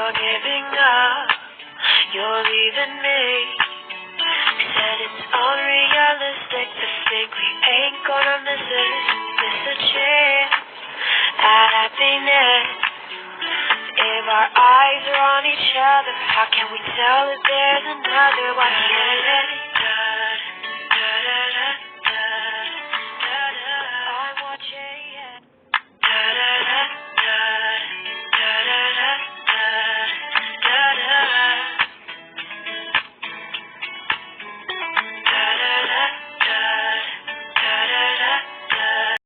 you're giving up, you're leaving me. Said it's unrealistic to think we ain't gonna miss a chance at happiness. If our eyes are on each other, how can we tell if there's another? Why can't it?